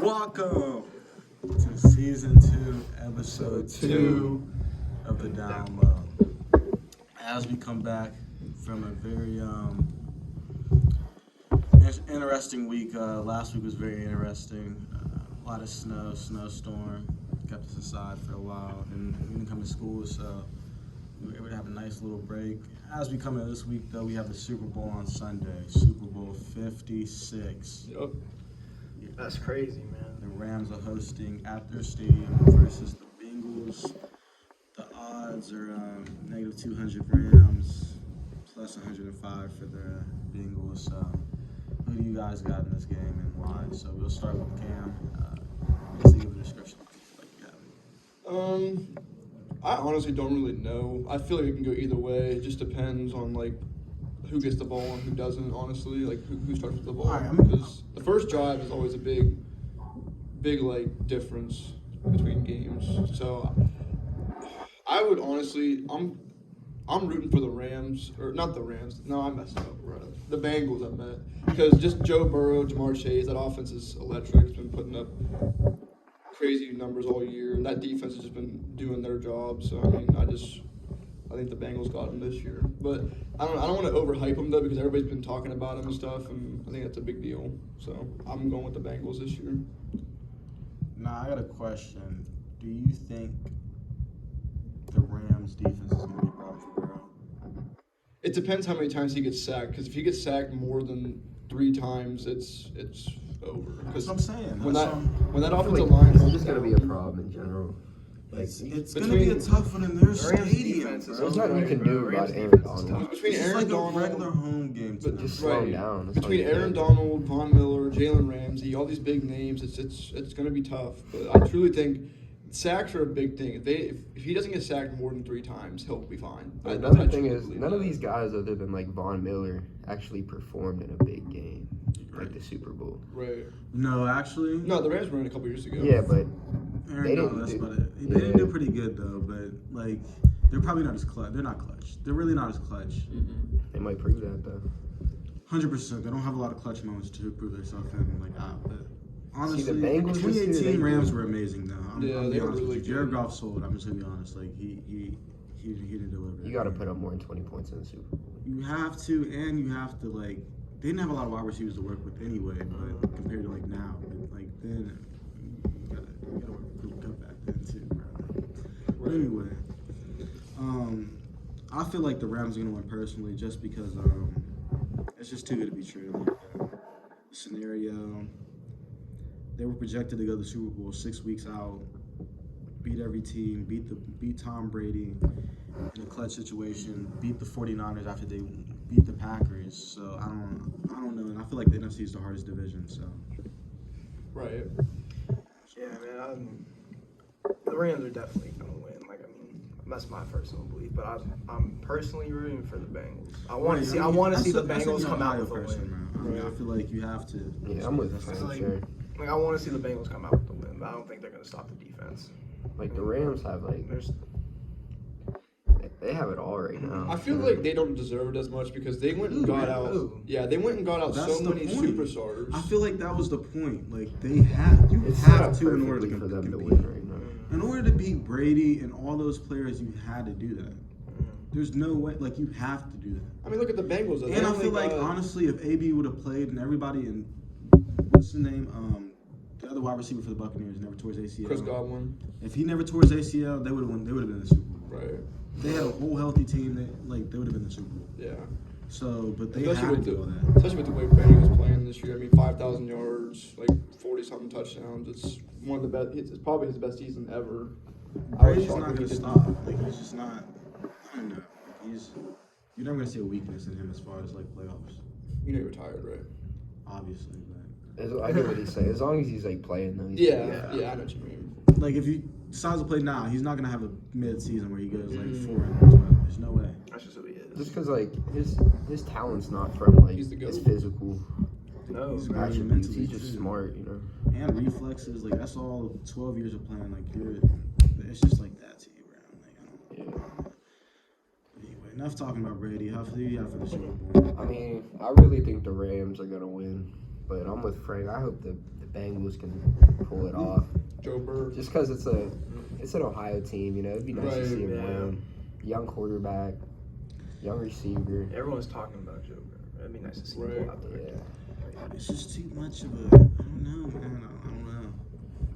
Welcome to season 2, episode 2 of the Down Low. As we come back from a very interesting week. Last week was very interesting. A lot of snowstorm kept us inside for a while, and we didn't come to school, so we were able to have a nice little break. As we come into this week, though, we have the Super Bowl on Sunday, Super Bowl 56. Yep. That's crazy, man. The Rams are hosting at their stadium versus the Bengals. The odds are negative 200 Rams, plus 105 for the Bengals. So, who do you guys got in this game and why? So we'll start with Cam. Basically, give a description. I honestly don't really know. I feel like it can go either way. It just depends on who gets the ball and who doesn't. Honestly, who starts with the ball. Because the first drive is always a big difference between games. So I would honestly, I'm rooting for the Rams, or not the Rams. No, I messed up. Right. The Bengals, I meant, because just Joe Burrow, Jamar Chase, that offense is electric. It's been putting up crazy numbers all year, and that defense has just been doing their job. So I think the Bengals got them this year. But I don't want to overhype them though, because everybody's been talking about them and stuff, and I think that's a big deal. So I'm going with the Bengals this year. Now I got a question. Do you think the Rams defense is going to be a problem for Burrow? It depends how many times he gets sacked. Because if he gets sacked more than 3 times, it's over. That's what I'm saying. When that I feel offensive like line it's comes just gonna down, be a problem in general. It's going to be a tough one in their stadium. There's nothing you can do about Aaron Donald. between It's Aaron like Donald, a regular home game to but them. Just slow him Right. down. That's all between you Aaron can. Donald, Von Miller, Jalen Ramsey, all these big names, it's going to be tough. But I truly think sacks are a big thing. If he doesn't get sacked more than 3 times, he'll be fine. Another thing is, none of these guys other than Von Miller actually performed in a big game, like the Super Bowl. Right. No, actually. No, the Rams were in a couple years ago. Yeah, but Aaron They Donald, didn't that's do- about it. They didn't do pretty good though, but they're probably not as clutch. They're not clutch. They're really not as clutch. they might prove that though. 100%. They don't have a lot of clutch moments to prove themselves in But honestly, See, the Bengals this year, 2018 they Rams do. were amazing though. I'm Yeah, gonna they be were honest really with you. Jared good. Goff sold. I'm just gonna be honest. He didn't deliver. You got to put up more than 20 points in the Super Bowl. You have to, and you have to They didn't have a lot of wide receivers to work with anyway, but compared to now, but then you gotta work with Cooper Kupp back then too, bro. But anyway, I feel like the Rams are gonna win personally, just because it's just too good to be true. The scenario, they were projected to go to the Super Bowl 6 weeks out, beat every team, beat Tom Brady in a clutch situation, beat the 49ers after they beat the Packers. So I don't know, and I feel like the NFC is the hardest division. So Right. Yeah, man. The Rams are definitely gonna win. That's my personal belief. But I'm personally rooting for the Bengals. I want to see the Bengals come out with a win. I mean, I feel like you have to. Yeah, I'm with That's Frank, sure. I want to see the Bengals come out with a win, but I don't think they're gonna stop the defense. The Rams have There's they have it all right now. I feel like they don't deserve it as much because they went and got out. Who? Yeah, they went and got out That's so the many point. superstars. I feel like that was the point. You have to in order to for them to compete. win right now. In order to beat Brady and all those players, you had to do that. There's no way, you have to do that. I mean, look at the Bengals. And I feel like, honestly, if AB would have played and everybody in, what's the name, the other wide receiver for the Buccaneers never tore his ACL. Chris Godwin. If he never tore his ACL, they would have won. They would have been in the Super Bowl. Right. They had a whole healthy team. They would have been in the Super Bowl. Yeah. So, but they Especially had to with do all the that. especially with the way Brady was playing this year. I mean, 5,000 yards, 40-something touchdowns. It's one of the best. It's probably his best season ever. Brady's not going to stop. He's just not. I don't know. You're never going to see a weakness in him as far as playoffs. You know, you're retired, right? Obviously, I get what he's saying. As long as he's playing, though. Yeah, I know what you mean. if he decides to play now, he's not going to have a mid-season where he goes 4-12. There's no way. that's just who he is. Just because his talent's not from He's the his GOAT. physical No, He's great attributes. mentally, He's just too. smart, And reflexes, that's all 12 years of playing. It's just like that to you, bro. I don't know. Anyway, enough talking about Brady. How do you have for the Super Bowl? I mean, I really think the Rams are gonna win, but I'm with Frank. I hope the Bengals can pull it off. Joe Burrow. Just because it's an Ohio team, you know, it'd be nice to Right, see him yeah. win. Young quarterback, young receiver. Everyone's talking about Joe Burrow. It'd be nice to see him Right. go out there. Yeah. It's just too much of a. I don't know, man.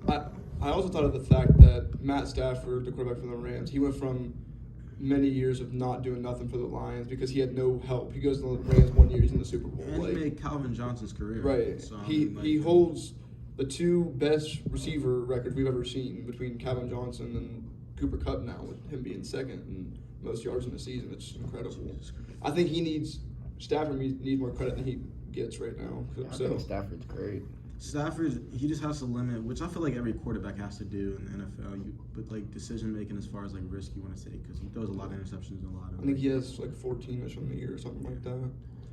I don't know. I also thought of the fact that Matt Stafford, the quarterback for the Rams, he went from many years of not doing nothing for the Lions because he had no help. He goes to the Rams 1 year, he's in the Super Bowl. And Like, he made Calvin Johnson's career. right. So, I he mean, like, he holds the two best receiver records we've ever seen between Calvin Johnson and Cooper Kupp now, with him being second and most yards in the season. It's incredible. Jesus Christ. I think Stafford needs more credit than he gets right now. I So think Stafford's great. Stafford, he just has to limit, which I feel like every quarterback has to do in the NFL. But like decision making as far as like risk you want to take, because he throws a lot of interceptions and a lot of. I think he has like 14-ish on the year or something like that.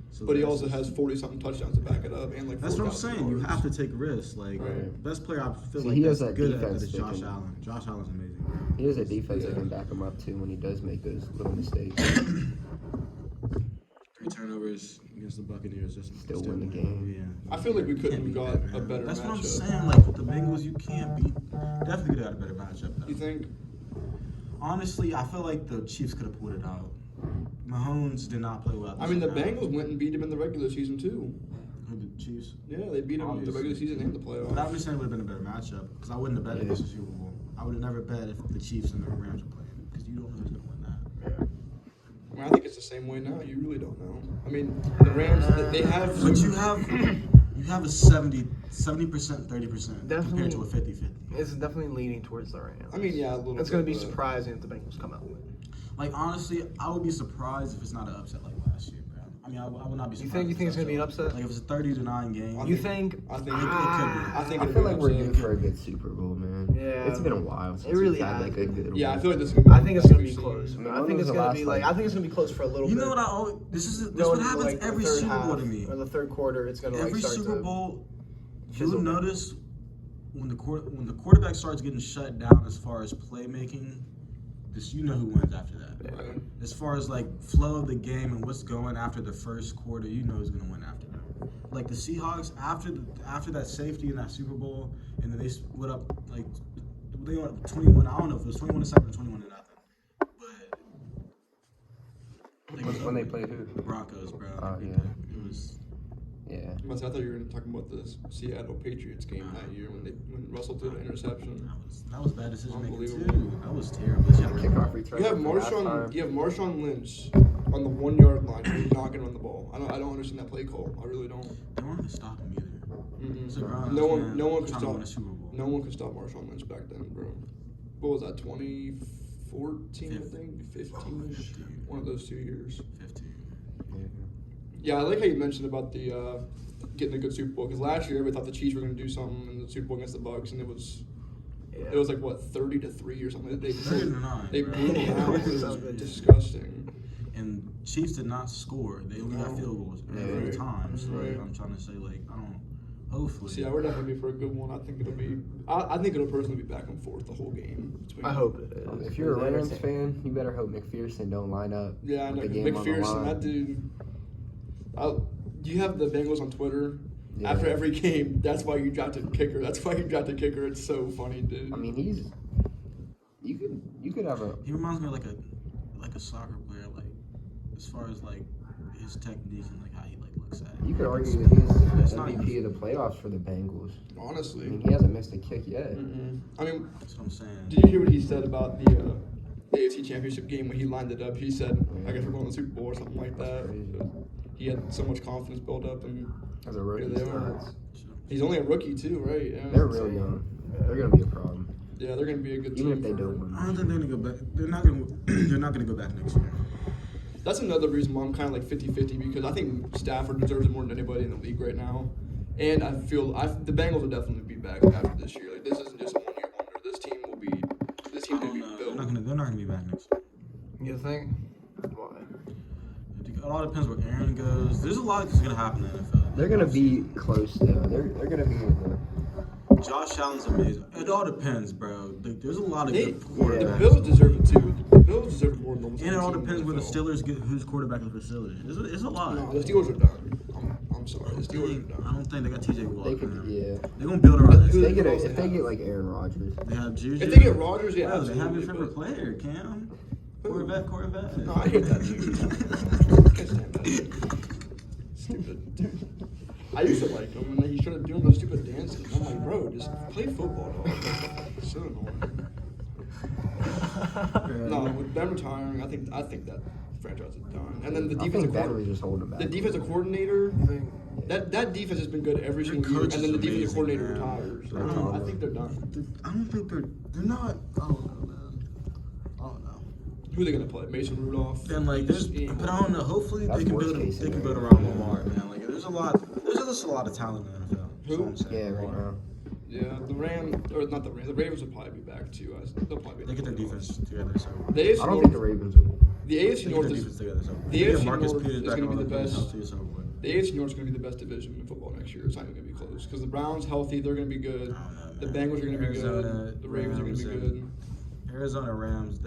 So But he that's also just- has 40-something touchdowns to back it up, and like That's what I'm 4,000 saying. You yards. have to take risks. Like Right. best player I feel See, like he that's has that good at that defense is that Josh can- Allen. Josh Allen's amazing. He has a defense that Yeah. can back him up too when he does make those little mistakes. 3 turnovers against the Buccaneers, just Still win the game. Yeah. I feel like we You couldn't can't have beat got that, a man. better That's what I'm matchup. saying. Like with the Bengals, you can't beat. Definitely could have got a better matchup. Though. You think? Honestly, I feel like the Chiefs could have pulled it out. Mahomes did not play well. I mean, the this round. Bengals went and beat him in the regular season too. Who, the Chiefs. Yeah, they beat him in the Obviously. regular season and the But I'm playoffs. just saying it would have been a better matchup because I wouldn't have bet Yeah. against the Super Bowl. I would have never bet if the Chiefs and the Rams were playing because you don't know who's going to win that. I mean, I think it's the same way now. You really don't know. I mean, the Rams, they have. But you have a 70%, 30% compared Definitely. to a 50-50. It's definitely leaning towards the Rams. I mean, yeah, a little. It's going to be bit, but- surprising if the Bengals come out with it. Like honestly, I would be surprised if it's not an upset like last year, bro. I mean, I would not be You surprised. think it's going to be an upset? Like if it's a 30-9 game. I You think- think? I think it could be. I think I it'll feel be like an we're upset. due for a good Super Bowl, man. Yeah. It's been a while since really we've had has. like a good Yeah, I one. feel like this is gonna be. I think it's going to be we've close. seen. mean, I when think was it's the going to last, be like. like- I think it's going to be close for a little You bit. know what I always, this is Going what into, happens like, the every third Super Bowl half to me. Or the third quarter, it's going to like Every start Super to Bowl, fizzle you'll down. notice when the quarterback starts getting shut down as far as playmaking, this you know who wins after that. Right. As far as like flow of the game and what's going after the first quarter, you know who's gonna win after that. Like the Seahawks after that safety in that Super Bowl, and then they split up like they went 21. I don't know if it was 21-7 or 21-0, but When they played who? the Broncos, bro. Oh, They beat yeah. them. It was. Yeah. I thought you were talking about the Seattle Patriots game that year when Russell threw the interception. That was bad decision making Unbelievable. too. That was terrible. They should've Kickoff run- return. You have for halftime. Marshawn Lynch on the 1 yard line. You're not gonna run the ball. I don't understand that play call. I really don't. They weren't gonna stop him either. It's a Mm-mm. grown-ass No man one could trying to stop. win a Super Bowl. No one could stop Marshawn Lynch back then, bro. What was that? 2014, I think, 15. 15. One of those 2 years. 15. Yeah, I like how you mentioned about the getting a good Super Bowl because last year everybody thought the Chiefs were going to do something in the Super Bowl against the Bucks, and it was like what 30-3 or something. They 30-9, they bro. blew them out. It was Sounds good. disgusting. And Chiefs did not score. They only got No. field goals Yeah. every Right. time. So like, Right. I'm trying to say like I don't. Hopefully. So yeah, we're definitely for a good one. I think it'll be. I think it'll personally be back and forth the whole game. Between, I hope it is. If you're a It's Rams entertaining. fan, you better hope McPherson don't line up. Yeah, I know. with the 'Cause game on the McPherson, line. that dude. You have the Bengals on Twitter. Yeah. After every game, that's why you drafted kicker. That's why you drafted kicker. It's so funny, dude. I mean, you could have a He reminds me of like a soccer player, like as far as like his technique and like how he like looks at it. you could argue that he's It's the not MVP of the playoffs for the Bengals. Honestly. I mean, he hasn't missed a kick yet. I mean, That's what I'm saying. did you hear what he said about the AFC Championship game when he lined it up? He said, "I guess we're going to the Super Bowl" or something like that. Crazy. He had so much confidence built up, and As a rookie, Yeah, they it's are. nuts. he's only a rookie too, right? Yeah. They're real young. They're gonna be a problem. Yeah, they're going to be a good Even team. if they for- don't win. I don't think they're gonna go back. They're not gonna. They're not gonna go back next year. That's another reason why I'm kind of like 50-50 because I think Stafford deserves it more than anybody in the league right now. And I feel the Bengals will definitely be back after this year. Like this isn't just a 1 year wonder. This team will be. This I team's don't gonna be know. built. They're not gonna be back next year. You think? Why? It all depends where Aaron goes. There's a lot that's gonna happen in the NFL. They're gonna be close though. They're gonna be in the. Josh Allen's amazing. It all depends, bro. There's a lot of They, good the quarterbacks. Bills deserve it too. The Bills deserve it more than almost And it any all team in depends where the NFL. Steelers get who's quarterback of the Steelers. It's a lot. No, the Steelers are done. I'm I'm sorry. The Steelers are I done. don't think they got TJ Watt. They could, man. yeah. They're gonna build around If this. they get else if they they get have? like Aaron Rodgers, They have Juju. If they get Rodgers, yeah, Bro, they have your absolutely, favorite player, Cam. Who? Corvette. No, I hate that dude. Can't stand that dude. Stupid dude. I used to like him, and then he started doing those stupid dances. I'm like, bro, just play football, dog. So annoying. No, with Ben retiring, I think that franchise is done. And then the I defensive think Ben was just holding him back. the defensive coordinator, You think? that defense has been good every Their single year. coach And then the is defensive amazing, coordinator man. retires. Right. I think they're done. I don't think they're not. I don't know, man. I don't know. Who are they gonna play? Mason Rudolph. And like, there's, but I don't know. Hopefully, That's they can worst build. case They can build scenario. around Lamar, man. Like, there's just a lot of talent in the NFL. That's Who? all I'm saying. Yeah, right now. Yeah, the Ravens will probably be back too. They'll probably be They get their defense together, so The AFC I don't North, think the Ravens will. the they AFC get their North defense is together. So the They get AFC Marcus North Peters is back gonna on be the players best. too, so what? the AFC North is going to be the best division in football next year. It's not even going to be close because the Browns healthy, they're going to be good. I don't know, The man. Bengals are going to be Arizona, good. The Ravens are going to be Rams, good. Arizona Rams.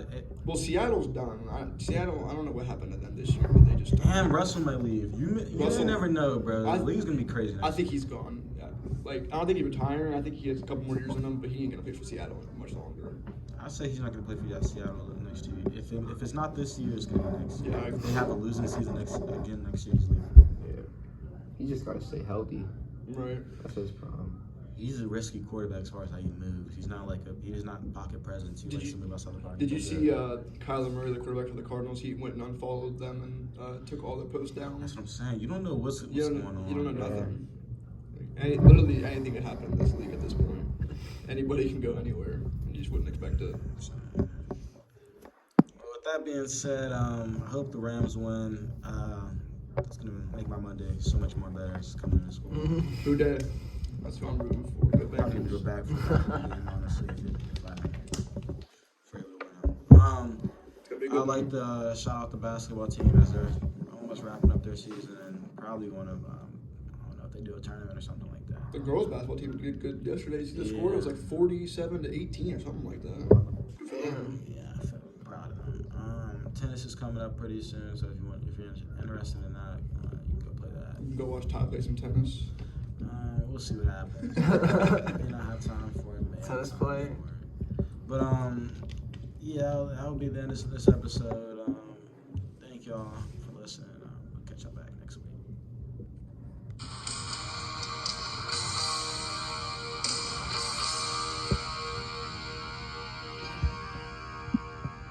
Well, Seattle's done. Seattle, I don't know what happened to them this year, but they just. And Russell might leave. You Russell- never know, bro. The I- league's gonna be crazy. I think he's gone. Yeah. Like, I don't think he's retiring. I think he has a couple more years in him, but he ain't going to play for Seattle much longer. I say he's not gonna play for Seattle the next 2 years. If it's not this year, it's gonna be next year. Yeah, I If agree. they have a losing season next year, he's leaving. Yeah. He just got to stay healthy. Right. That's his problem. He's a risky quarterback as far as how he moves. He's not he's not pocket presence. He Did likes you- to move outside the pocket. Did you see Kyler Murray, the quarterback for the Cardinals? He went and unfollowed them and took all their posts down. That's what I'm saying. You don't know what's You going don't, on. you don't know Yeah. nothing. Literally anything can happen in this league at this point. Anybody can go anywhere. You just wouldn't expect it. Well, with that being said, I hope the Rams win. It's gonna make my Monday so much more better. It's coming to school. Who day? That's who I'm rooting for. Go Probably gonna go Bengals. back for that game, honestly, if I able to win. It's gonna be a I good like one. to shout out the basketball team as they're almost wrapping up their season and probably going to, I don't know if they do a tournament or something like that. The girls basketball team did good yesterday. The score was like 47-18 or something like that. Good for them. Yeah, I feel proud of them. Tennis is coming up pretty soon, so if you're interested in that, you can go play that. You can go watch Ty play some tennis. We'll see what happens. May not have time for it. May have Tennis time play. for it. But yeah, that'll be the end of this episode. Thank y'all